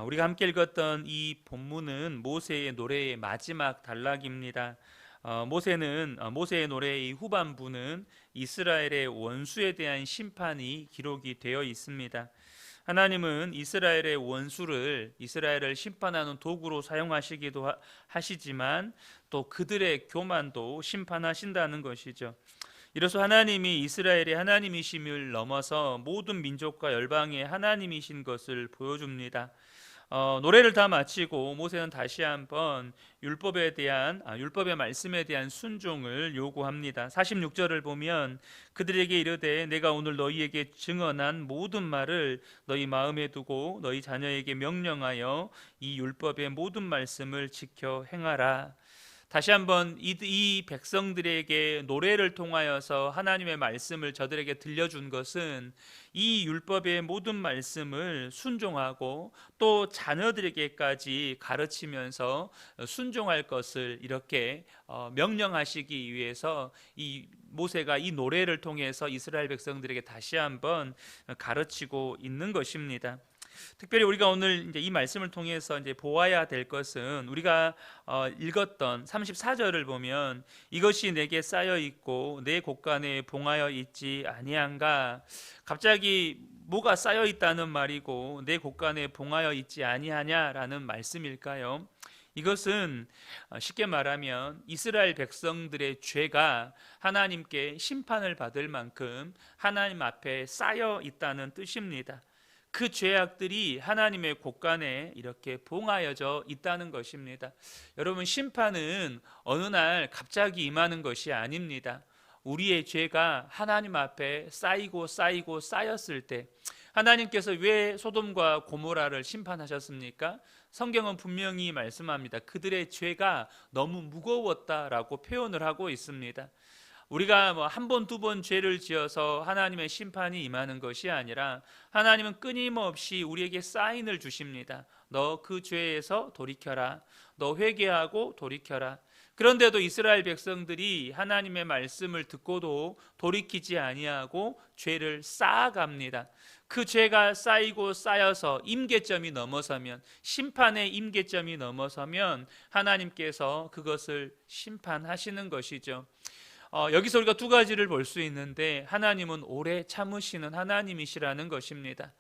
우리가 함께 읽었던 이 본문은 모세의 노래의 마지막 단락입니다. 모세의 노래의 후반부는 이스라엘의 원수에 대한 심판이 기록이 되어 있습니다. 하나님은 이스라엘을 심판하는 도구로 사용하시기도 하시지만 또 그들의 교만도 심판하신다는 것이죠. 이로써 하나님이 이스라엘의 하나님이심을 넘어서 모든 민족과 열방의 하나님이신 것을 보여줍니다. 노래를 다 마치고 모세는 다시 한번 율법의 말씀에 대한 순종을 요구합니다. 46절을 보면 그들에게 이르되 내가 오늘 너희에게 증언한 모든 말을 너희 마음에 두고 너희 자녀에게 명령하여 이 율법의 모든 말씀을 지켜 행하라. 다시 한번 이 백성들에게 노래를 통하여서 하나님의 말씀을 저들에게 들려준 것은 이 율법의 모든 말씀을 순종하고 또 자녀들에게까지 가르치면서 순종할 것을 이렇게 명령하시기 위해서 이 모세가 이 노래를 통해서 이스라엘 백성들에게 다시 한번 가르치고 있는 것입니다. 특별히 우리가 오늘 이제 이 말씀을 통해서 이제 보아야 될 것은 우리가 읽었던 34절을 보면 이것이 내게 쌓여 있고 내 곳간에 봉하여 있지 아니한가. 갑자기 뭐가 쌓여 있다는 말이고 내 곳간에 봉하여 있지 아니하냐라는 말씀일까요? 이것은 쉽게 말하면 이스라엘 백성들의 죄가 하나님께 심판을 받을 만큼 하나님 앞에 쌓여 있다는 뜻입니다. 그 죄악들이 하나님의 곳간에 이렇게 봉하여져 있다는 것입니다. 여러분, 심판은 어느 날 갑자기 임하는 것이 아닙니다. 우리의 죄가 하나님 앞에 쌓이고 쌓였을 때 하나님께서 왜 소돔과 고모라를 심판하셨습니까? 성경은 분명히 말씀합니다. 그들의 죄가 너무 무거웠다라고 표현을 하고 있습니다. 우리가 뭐 한 번, 두 번 죄를 지어서 하나님의 심판이 임하는 것이 아니라 하나님은 끊임없이 우리에게 사인을 주십니다. 너 그 죄에서 돌이켜라. 너 회개하고 돌이켜라. 그런데도 이스라엘 백성들이 하나님의 말씀을 듣고도 돌이키지 아니하고 죄를 쌓아갑니다. 그 죄가 쌓이고 쌓여서 임계점이 넘어서면, 심판의 임계점이 넘어서면 하나님께서 그것을 심판하시는 것이죠. 여기서 우리가 두 가지를 볼 수 있는데, 하나님은 오래 참으시는 하나님이시라는 것입니다.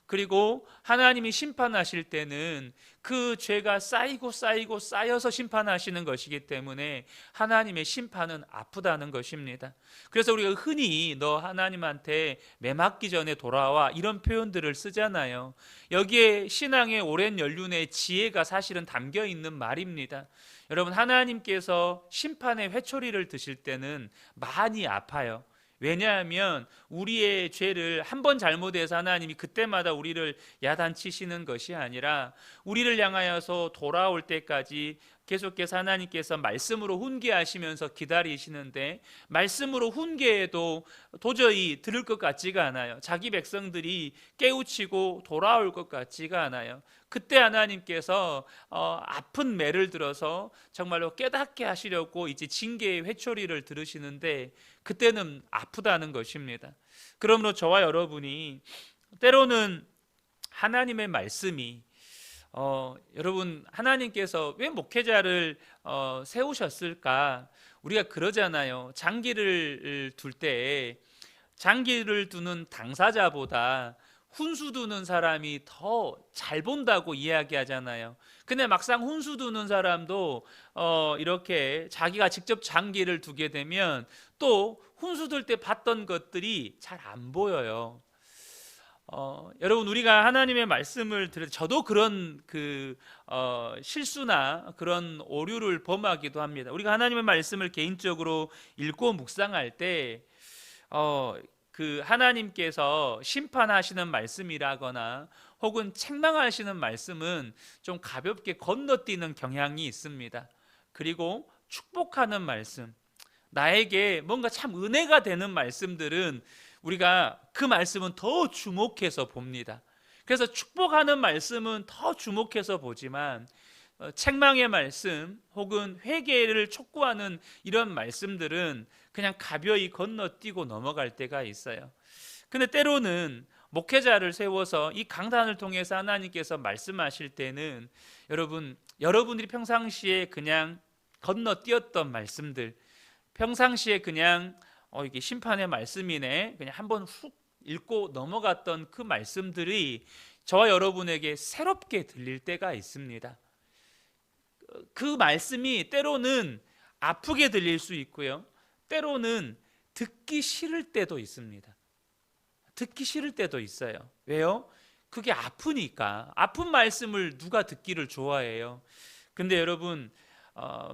그리고 하나님이 심판하실 때는 그 죄가 쌓여서 심판하시는 것이기 때문에 하나님의 심판은 아프다는 것입니다. 그래서 우리가 흔히 너 하나님한테 매 맞기 전에 돌아와, 이런 표현들을 쓰잖아요. 여기에 신앙의 오랜 연륜의 지혜가 사실은 담겨 있는 말입니다. 여러분, 하나님께서 심판의 회초리를 드실 때는 많이 아파요. 왜냐하면 우리의 죄를 한 번 잘못해서 하나님이 그때마다 우리를 야단치시는 것이 아니라 우리를 향하여서 돌아올 때까지 계속해서 하나님께서 말씀으로 훈계하시면서 기다리시는데, 말씀으로 훈계해도 도저히 들을 것 같지가 않아요. 자기 백성들이 깨우치고 돌아올 것 같지가 않아요. 그때 하나님께서 아픈 매를 들어서 정말로 깨닫게 하시려고 이제 징계의 회초리를 들으시는데, 그때는 아프다는 것입니다. 그러므로 저와 여러분이 때로는 하나님의 말씀이 여러분, 하나님께서 왜 목회자를 세우셨을까? 우리가 그러잖아요. 장기를 둘 때 장기를 두는 당사자보다 훈수 두는 사람이 더 잘 본다고 이야기하잖아요. 근데 막상 훈수 두는 사람도 이렇게 자기가 직접 장기를 두게 되면 또 훈수 둘 때 봤던 것들이 잘 안 보여요. 여러분, 우리가 하나님의 말씀을 들을 때 저도 그런 실수나 그런 오류를 범하기도 합니다. 우리가 하나님의 말씀을 개인적으로 읽고 묵상할 때 하나님께서 심판하시는 말씀이라거나 혹은 책망하시는 말씀은 좀 가볍게 건너뛰는 경향이 있습니다. 그리고 축복하는 말씀, 나에게 뭔가 참 은혜가 되는 말씀들은 우리가 그 말씀은 더 주목해서 봅니다. 그래서 축복하는 말씀은 더 주목해서 보지만 책망의 말씀 혹은 회개를 촉구하는 이런 말씀들은 그냥 가벼이 건너뛰고 넘어갈 때가 있어요. 근데 때로는 목회자를 세워서 이 강단을 통해서 하나님께서 말씀하실 때는 여러분들이 평상시에 그냥 건너뛰었던 말씀들, 평상시에 그냥 이게 심판의 말씀이네 그냥 한번 훅 읽고 넘어갔던 그 말씀들이 저와 여러분에게 새롭게 들릴 때가 있습니다. 그 말씀이 때로는 아프게 들릴 수 있고요, 때로는 듣기 싫을 때도 있습니다. 듣기 싫을 때도 있어요. 왜요? 그게 아프니까. 아픈 말씀을 누가 듣기를 좋아해요? 근데 여러분,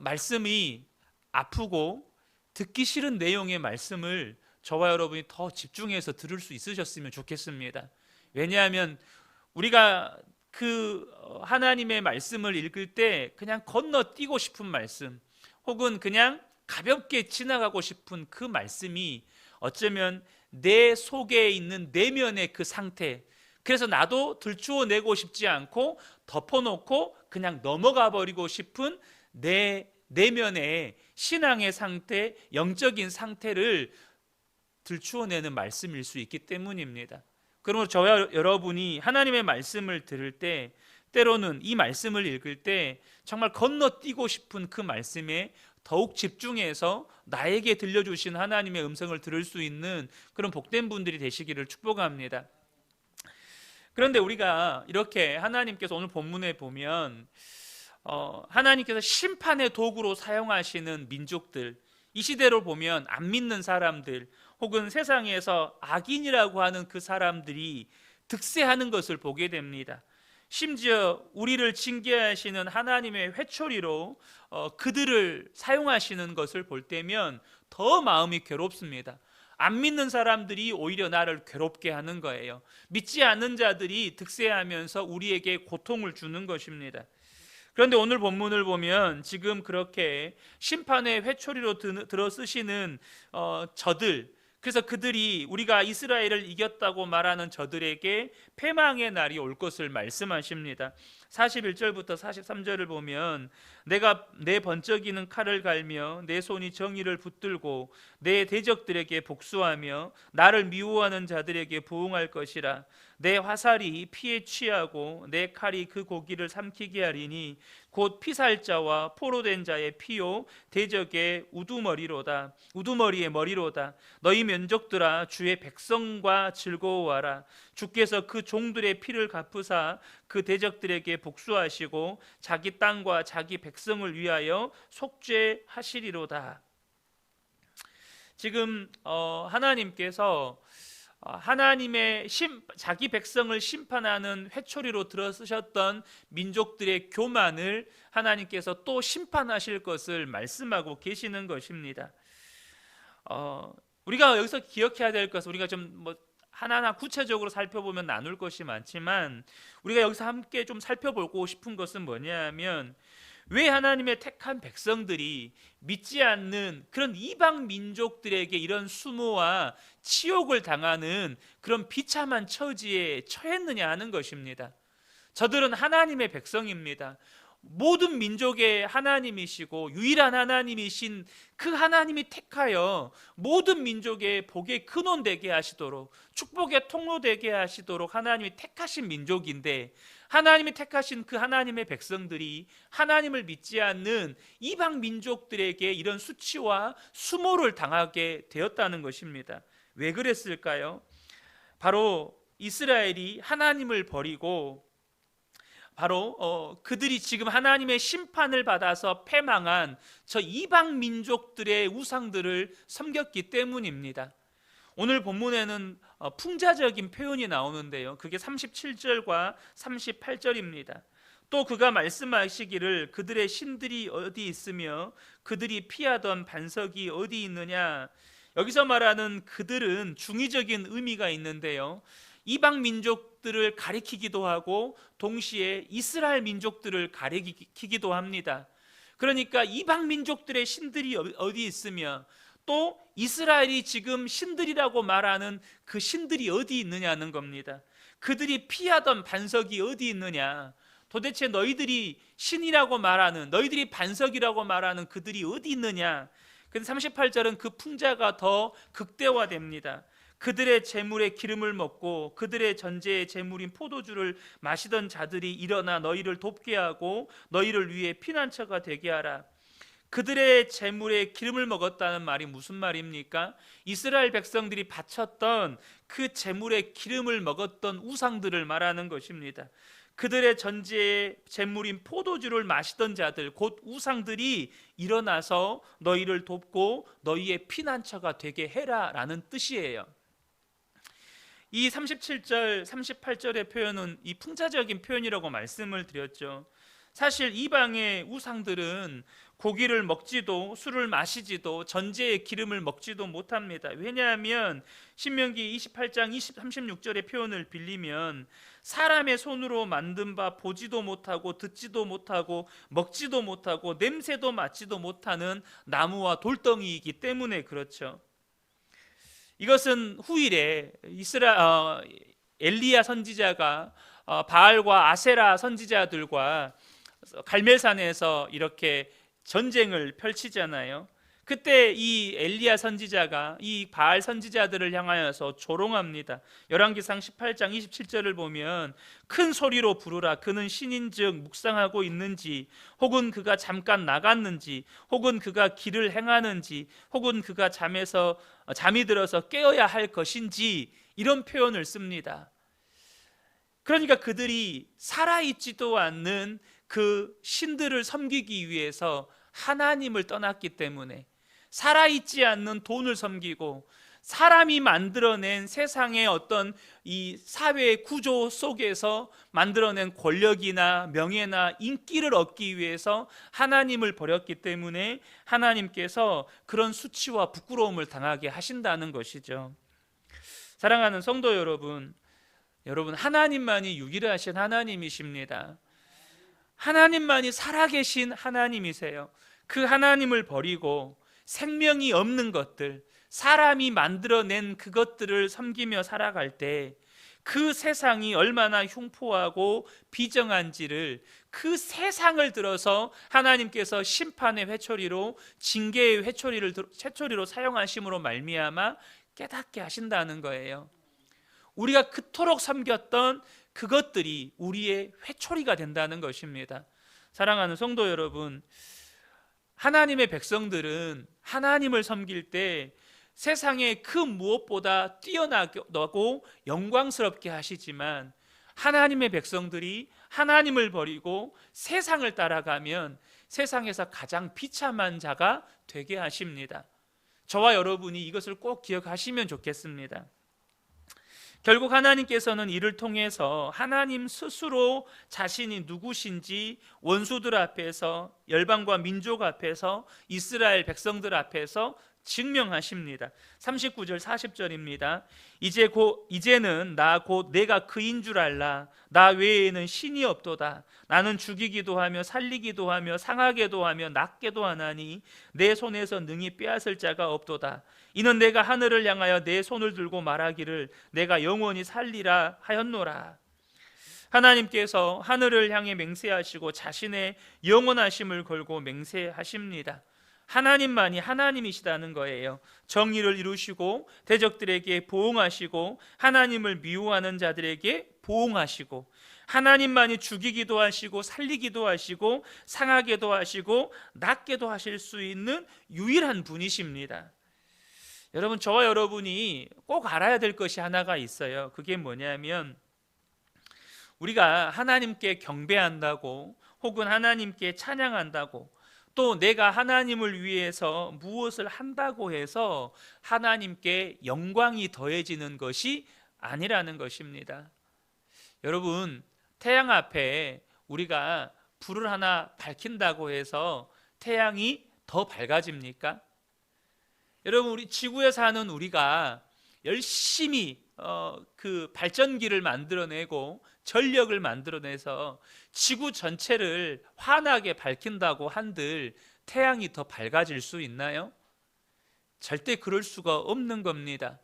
말씀이 아프고 듣기 싫은 내용의 말씀을 저와 여러분이 더 집중해서 들을 수 있으셨으면 좋겠습니다. 왜냐하면 우리가 그 하나님의 말씀을 읽을 때 그냥 건너뛰고 싶은 말씀, 혹은 그냥 가볍게 지나가고 싶은 그 말씀이 어쩌면 내 속에 있는 내면의 그 상태, 그래서 나도 들추어내고 싶지 않고 덮어놓고 그냥 넘어가 버리고 싶은 내 내면의 신앙의 상태, 영적인 상태를 들추어내는 말씀일 수 있기 때문입니다. 그러므로 저와 여러분이 하나님의 말씀을 들을 때, 때로는 이 말씀을 읽을 때 정말 건너뛰고 싶은 그 말씀에 더욱 집중해서 나에게 들려주신 하나님의 음성을 들을 수 있는 그런 복된 분들이 되시기를 축복합니다. 그런데 우리가 이렇게 하나님께서 오늘 본문에 보면 하나님께서 심판의 도구로 사용하시는 민족들, 이 시대로 보면 안 믿는 사람들, 혹은 세상에서 악인이라고 하는 그 사람들이 득세하는 것을 보게 됩니다. 심지어 우리를 징계하시는 하나님의 회초리로 그들을 사용하시는 것을 볼 때면 더 마음이 괴롭습니다. 안 믿는 사람들이 오히려 나를 괴롭게 하는 거예요. 믿지 않는 자들이 득세하면서 우리에게 고통을 주는 것입니다. 그런데 오늘 본문을 보면 지금 그렇게 심판의 회초리로 들어 쓰시는 저들, 그래서 그들이 우리가 이스라엘을 이겼다고 말하는 저들에게 패망의 날이 올 것을 말씀하십니다. 41절부터 43절을 보면 내가 내 번쩍이는 칼을 갈며 내 손이 정의를 붙들고 내 대적들에게 복수하며 나를 미워하는 자들에게 부응할 것이라. 내 화살이 피에 취하고 내 칼이 그 고기를 삼키게 하리니 곧 피살자와 포로된 자의 피요 대적의 우두머리의 머리로다. 너희 면족들아 주의 백성과 즐거워하라. 주께서 그 종들의 피를 갚으사 그 대적들에게 복수하시고 자기 땅과 자기 백성을 위하여 속죄하시리로다. 지금 하나님께서 하나님의 자기 백성을 심판하는 회초리로 들어 쓰셨던 민족들의 교만을 하나님께서 또 심판하실 것을 말씀하고 계시는 것입니다. 우리가 여기서 기억해야 될 것은, 우리가 좀 하나하나 구체적으로 살펴보면 나눌 것이 많지만 우리가 여기서 함께 좀 살펴보고 싶은 것은 뭐냐면, 왜 하나님의 택한 백성들이 믿지 않는 그런 이방 민족들에게 이런 수모와 치욕을 당하는 그런 비참한 처지에 처했느냐 하는 것입니다. 저들은 하나님의 백성입니다. 모든 민족의 하나님이시고 유일한 하나님이신 그 하나님이 택하여 모든 민족의 복의 근원 되게 하시도록, 축복의 통로 되게 하시도록 하나님이 택하신 민족인데, 하나님이 택하신 그 하나님의 백성들이 하나님을 믿지 않는 이방 민족들에게 이런 수치와 수모를 당하게 되었다는 것입니다. 왜 그랬을까요? 바로 이스라엘이 하나님을 버리고 바로 그들이 지금 하나님의 심판을 받아서 패망한 저 이방 민족들의 우상들을 섬겼기 때문입니다. 오늘 본문에는 풍자적인 표현이 나오는데요, 그게 37절과 38절입니다. 또 그가 말씀하시기를 그들의 신들이 어디 있으며 그들이 피하던 반석이 어디 있느냐. 여기서 말하는 그들은 중의적인 의미가 있는데요, 이방 민족들을 가리키기도 하고 동시에 이스라엘 민족들을 가리키기도 합니다. 그러니까 이방 민족들의 신들이 어디 있으며 또 이스라엘이 지금 신들이라고 말하는 그 신들이 어디 있느냐는 겁니다. 그들이 피하던 반석이 어디 있느냐, 도대체 너희들이 신이라고 말하는, 너희들이 반석이라고 말하는 그들이 어디 있느냐. 근데 38절은 그 풍자가 더 극대화됩니다. 그들의 재물의 기름을 먹고 그들의 전제의 재물인 포도주를 마시던 자들이 일어나 너희를 돕게 하고 너희를 위해 피난처가 되게 하라. 그들의 재물에 기름을 먹었다는 말이 무슨 말입니까? 이스라엘 백성들이 바쳤던 그 재물에 기름을 먹었던 우상들을 말하는 것입니다. 그들의 전제의 재물인 포도주를 마시던 자들, 곧 우상들이 일어나서 너희를 돕고 너희의 피난처가 되게 해라 라는 뜻이에요. 이 37절, 38절의 표현은 이 풍자적인 표현이라고 말씀을 드렸죠. 사실 이방의 우상들은 고기를 먹지도 술을 마시지도 전제의 기름을 먹지도 못합니다. 왜냐하면 신명기 28장 36절의 표현을 빌리면 사람의 손으로 만든 바 보지도 못하고 듣지도 못하고 먹지도 못하고 냄새도 맡지도 못하는 나무와 돌덩이이기 때문에 그렇죠. 이것은 후일에 엘리야 선지자가 바알과 아세라 선지자들과 갈멜산에서 이렇게 전쟁을 펼치잖아요. 그때 이 엘리야 선지자가 이 바알 선지자들을 향하여서 조롱합니다. 열왕기상 18장 27절을 보면 큰 소리로 부르라. 그는 신인즉 묵상하고 있는지, 혹은 그가 잠깐 나갔는지, 혹은 그가 길을 행하는지, 혹은 그가 잠이 들어서 깨어야 할 것인지, 이런 표현을 씁니다. 그러니까 그들이 살아있지도 않는 그 신들을 섬기기 위해서 하나님을 떠났기 때문에, 살아있지 않는 돈을 섬기고 사람이 만들어낸 세상의 어떤 이 사회의 구조 속에서 만들어낸 권력이나 명예나 인기를 얻기 위해서 하나님을 버렸기 때문에 하나님께서 그런 수치와 부끄러움을 당하게 하신다는 것이죠. 사랑하는 성도 여러분, 하나님만이 유일하신 하나님이십니다. 하나님만이 살아계신 하나님이세요. 그 하나님을 버리고 생명이 없는 것들, 사람이 만들어낸 그것들을 섬기며 살아갈 때 그 세상이 얼마나 흉포하고 비정한지를, 그 세상을 들어서 하나님께서 심판의 회초리로, 징계의 회초리로 사용하심으로 말미암아 깨닫게 하신다는 거예요. 우리가 그토록 섬겼던 그것들이 우리의 회초리가 된다는 것입니다. 사랑하는 성도 여러분, 하나님의 백성들은 하나님을 섬길 때 세상의 그 무엇보다 뛰어나고 영광스럽게 하시지만, 하나님의 백성들이 하나님을 버리고 세상을 따라가면 세상에서 가장 비참한 자가 되게 하십니다. 저와 여러분이 이것을 꼭 기억하시면 좋겠습니다. 결국 하나님께서는 이를 통해서 하나님 스스로 자신이 누구신지 원수들 앞에서, 열방과 민족 앞에서, 이스라엘 백성들 앞에서 증명하십니다. 39절 40절입니다. 이제는 나 곧 내가 그인 줄 알라. 나 외에는 신이 없도다. 나는 죽이기도 하며 살리기도 하며 상하게도 하며 낫게도 하나니 내 손에서 능히 빼앗을 자가 없도다. 이는 내가 하늘을 향하여 내 손을 들고 말하기를 내가 영원히 살리라 하였노라. 하나님께서 하늘을 향해 맹세하시고 자신의 영원하심을 걸고 맹세하십니다. 하나님만이 하나님이시다는 거예요. 정의를 이루시고 대적들에게 보응하시고 하나님을 미워하는 자들에게 보응하시고, 하나님만이 죽이기도 하시고 살리기도 하시고 상하게도 하시고 낫게도 하실 수 있는 유일한 분이십니다. 여러분, 저와 여러분이 꼭 알아야 될 것이 하나가 있어요. 그게 뭐냐면, 우리가 하나님께 경배한다고, 혹은 하나님께 찬양한다고, 또 내가 하나님을 위해서 무엇을 한다고 해서 하나님께 영광이 더해지는 것이 아니라는 것입니다. 여러분, 태양 앞에 우리가 불을 하나 밝힌다고 해서 태양이 더 밝아집니까? 여러분, 우리 지구에 사는 우리가 열심히 그 발전기를 만들어내고 전력을 만들어내서 지구 전체를 환하게 밝힌다고 한들 태양이 더 밝아질 수 있나요? 절대 그럴 수가 없는 겁니다.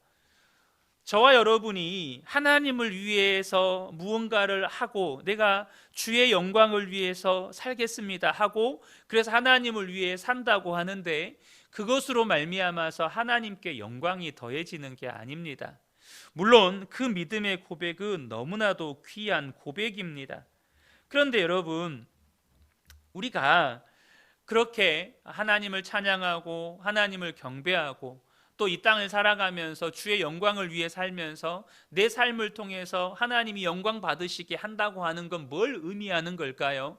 저와 여러분이 하나님을 위해서 무언가를 하고, 내가 주의 영광을 위해서 살겠습니다 하고, 그래서 하나님을 위해 산다고 하는데 그것으로 말미암아서 하나님께 영광이 더해지는 게 아닙니다. 물론 그 믿음의 고백은 너무나도 귀한 고백입니다. 그런데 여러분, 우리가 그렇게 하나님을 찬양하고 하나님을 경배하고 또 이 땅을 살아가면서 주의 영광을 위해 살면서 내 삶을 통해서 하나님이 영광 받으시게 한다고 하는 건 뭘 의미하는 걸까요?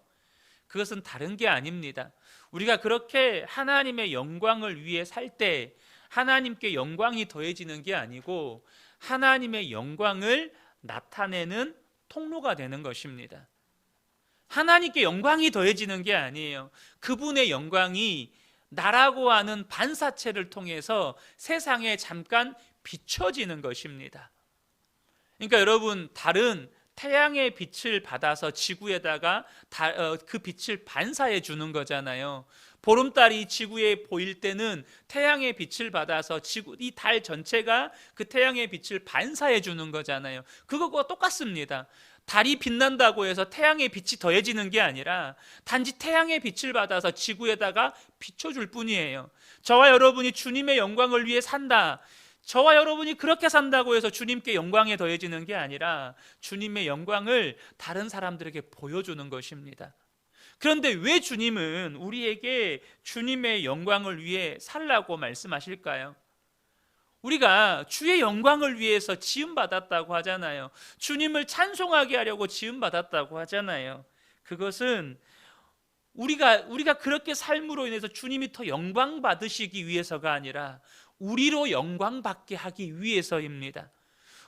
그것은 다른 게 아닙니다. 우리가 그렇게 하나님의 영광을 위해 살 때 하나님께 영광이 더해지는 게 아니고 하나님의 영광을 나타내는 통로가 되는 것입니다. 하나님께 영광이 더해지는 게 아니에요. 그분의 영광이 나라고 하는 반사체를 통해서 세상에 잠깐 비춰지는 것입니다. 그러니까 여러분, 달은 태양의 빛을 받아서 지구에다가 그 빛을 반사해 주는 거잖아요. 보름달이 지구에 보일 때는 태양의 빛을 받아서 이 달 전체가 그 태양의 빛을 반사해 주는 거잖아요. 그거와 똑같습니다. 달이 빛난다고 해서 태양의 빛이 더해지는 게 아니라 단지 태양의 빛을 받아서 지구에다가 비춰줄 뿐이에요. 저와 여러분이 주님의 영광을 위해 산다, 저와 여러분이 그렇게 산다고 해서 주님께 영광이 더해지는 게 아니라 주님의 영광을 다른 사람들에게 보여주는 것입니다. 그런데 왜 주님은 우리에게 주님의 영광을 위해 살라고 말씀하실까요? 우리가 주의 영광을 위해서 지음받았다고 하잖아요. 주님을 찬송하게 하려고 지음받았다고 하잖아요. 그것은 우리가 그렇게 삶으로 인해서 주님이 더 영광 받으시기 위해서가 아니라 우리로 영광 받게 하기 위해서입니다.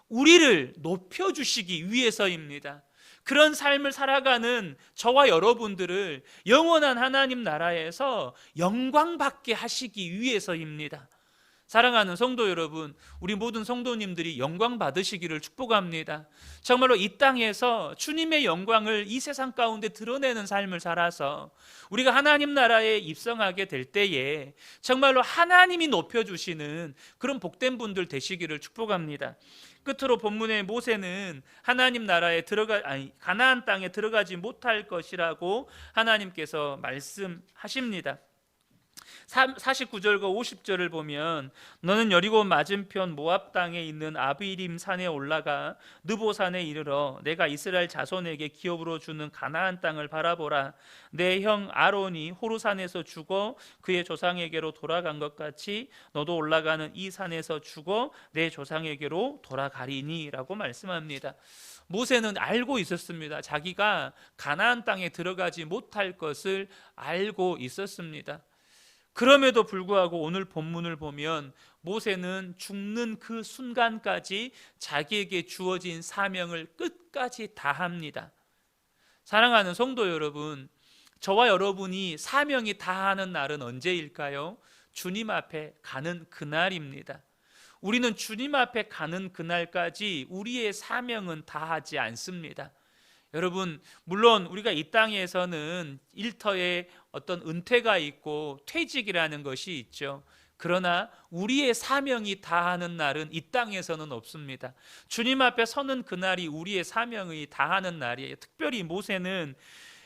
우리를 높여주시기 위해서입니다. 그런 삶을 살아가는 저와 여러분들을 영원한 하나님 나라에서 영광 받게 하시기 위해서입니다. 사랑하는 성도 여러분, 우리 모든 성도님들이 영광 받으시기를 축복합니다. 정말로 이 땅에서 주님의 영광을 이 세상 가운데 드러내는 삶을 살아서 우리가 하나님 나라에 입성하게 될 때에 정말로 하나님이 높여주시는 그런 복된 분들 되시기를 축복합니다. 끝으로 본문의 모세는 하나님 나라에 가나안 땅에 들어가지 못할 것이라고 하나님께서 말씀하십니다. 49절과 50절을 보면 너는 여리고 맞은편 모압 땅에 있는 아비림 산에 올라가 느보산에 이르러 내가 이스라엘 자손에게 기업으로 주는 가나안 땅을 바라보라. 내 형 아론이 호르산에서 죽어 그의 조상에게로 돌아간 것 같이 너도 올라가는 이 산에서 죽어 내 조상에게로 돌아가리니 라고 말씀합니다. 모세는 알고 있었습니다. 자기가 가나안 땅에 들어가지 못할 것을 알고 있었습니다. 그럼에도 불구하고 오늘 본문을 보면 모세는 죽는 그 순간까지 자기에게 주어진 사명을 끝까지 다합니다. 사랑하는 성도 여러분, 저와 여러분이 사명이 다하는 날은 언제일까요? 주님 앞에 가는 그날입니다. 우리는 주님 앞에 가는 그날까지 우리의 사명은 다하지 않습니다. 여러분, 물론 우리가 이 땅에서는 일터에 어떤 은퇴가 있고 퇴직이라는 것이 있죠. 그러나 우리의 사명이 다하는 날은 이 땅에서는 없습니다. 주님 앞에 서는 그날이 우리의 사명이 다하는 날이에요. 특별히 모세는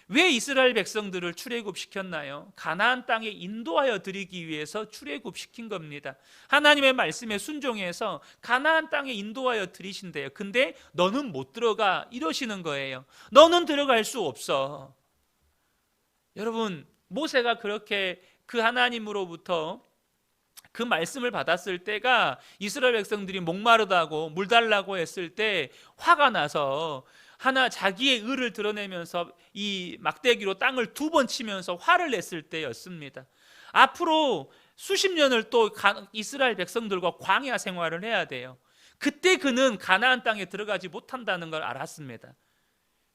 왜 이스라엘 백성들을 출애굽시켰나요? 가나안 땅에 인도하여 드리기 위해서 출애굽시킨 겁니다. 하나님의 말씀에 순종해서 가나안 땅에 인도하여 드리신대요. 근데 너는 못 들어가 이러시는 거예요. 너는 들어갈 수 없어. 여러분, 모세가 그렇게 그 하나님으로부터 그 말씀을 받았을 때가 이스라엘 백성들이 목마르다고 물 달라고 했을 때 화가 나서 자기의 의를 드러내면서 이 막대기로 땅을 2번 치면서 화를 냈을 때였습니다. 앞으로 수십 년을 또 이스라엘 백성들과 광야 생활을 해야 돼요. 그때 그는 가나안 땅에 들어가지 못한다는 걸 알았습니다.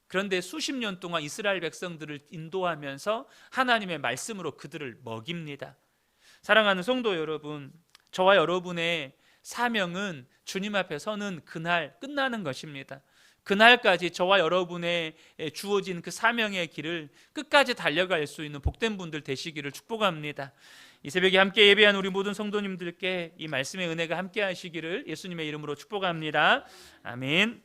그런데 수십 년 동안 이스라엘 백성들을 인도하면서 하나님의 말씀으로 그들을 먹입니다. 사랑하는 성도 여러분, 저와 여러분의 사명은 주님 앞에 서는 그날 끝나는 것입니다. 그날까지 저와 여러분의 주어진 그 사명의 길을 끝까지 달려갈 수 있는 복된 분들 되시기를 축복합니다. 이 새벽에 함께 예배한 우리 모든 성도님들께 이 말씀의 은혜가 함께 하시기를 예수님의 이름으로 축복합니다. 아멘.